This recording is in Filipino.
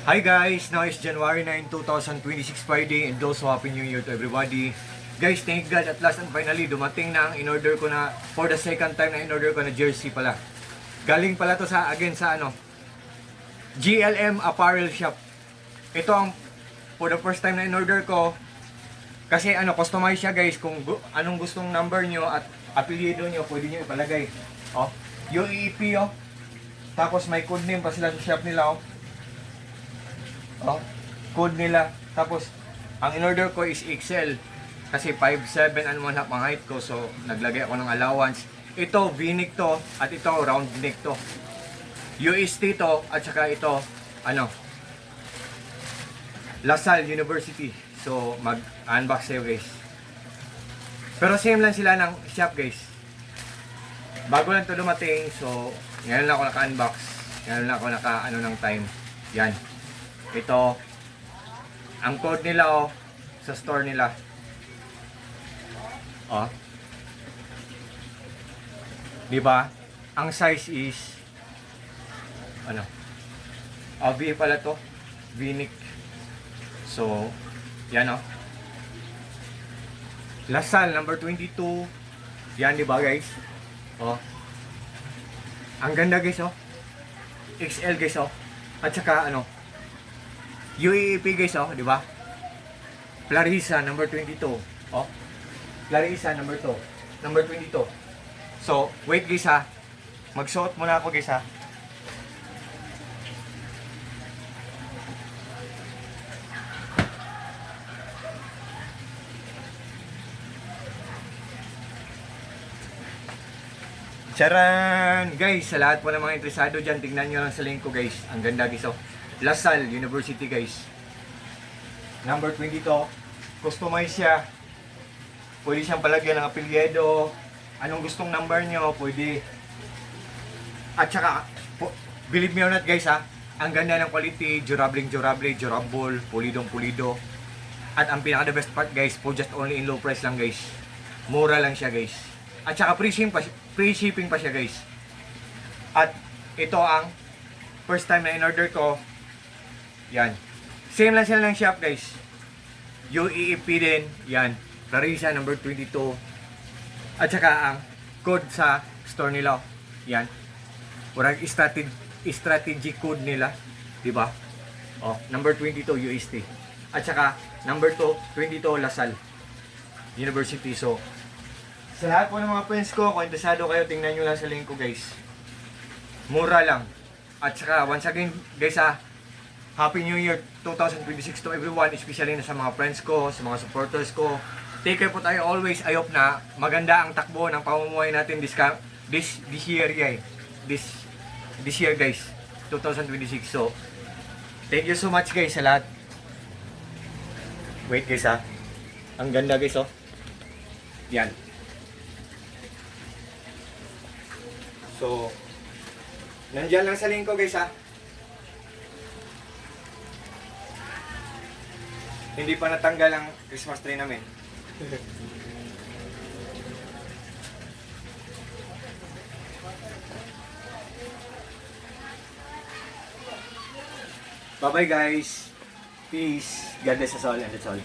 Hi guys, now is January 9, 2026 Friday, and also Happy New Year to everybody. Guys, thank God at last and finally dumating na ang in-order ko na for the second time na in-order ko na jersey pala. Galing pala to sa GLM Apparel Shop. Ito ang for the first time na in-order ko kasi customize siya guys kung anong gustong number nyo at apelyido nyo, pwede nyo ipalagay. Oh, UEP oh. Tapos may code name pa sila sa shop nila oh. Oh, code nila. Tapos ang in-order ko is XL kasi 5'7" and 1/2 ang height ko, so naglagay ako ng allowance. Ito V-neck to at ito round neck to. UST to at saka ito LaSalle University. So mag-unbox tayo guys. Pero same lang sila ng shop guys. Bago lang to dumating, so ngayon lang ako naka-unbox. Ngayon lang ako ng time. Yan. Ito, ang code nila oh, sa store nila. Oh. Di ba? Ang size is V pala to. V-neck. So, yan oh. LaSalle number 22. Yan, di ba guys? Oh. Ang ganda guys oh. XL guys oh. At saka UEP guys oh, di ba? Clarissa number 22. Oh. Clarissa number 22. So, wait guys ha. Magsuot muna ako guys ha. Charan! Guys, sa lahat po ng mga interesado dyan, tingnan nyo lang sa link ko guys. Ang ganda guys oh. LaSalle University guys. Number 22. Customize siya. Pwede siyang palagyan ng apelyido. Anong gustong number nyo, pwede. At saka, believe me or not guys ha, ang ganda ng quality, durable, pulidong pulido. At ang pinaka the best part guys, for just only in low price lang guys. Mura lang siya guys. At saka free shipping pa siya guys. At ito ang first time na in-order ko. Yan. Same lang sila ng shop guys. UEP din. Yan. Clarissa number 22. At saka ang code sa store nila. Yan. Parang strategy code nila. Diba? Oh, number 22 UST. At saka number 22 LaSalle University. So, sa lahat po ng mga friends ko, kung interesado kayo, tingnan nyo lang sa link ko guys. Mura lang. At saka once again guys Happy New Year 2026 to everyone, especially na sa mga friends ko, sa mga supporters ko. Take care po tayo always. I hope na maganda ang takbo ng pamumuhay natin this year guys. This year guys, 2026. So, thank you so much guys sa lahat. Wait guys ha. Ang ganda guys oh. Yan. So, nandyan lang sa link ko guys ha. Hindi pa natanggal ang Christmas tree namin. Bye bye guys. Peace. God bless us all and that's all.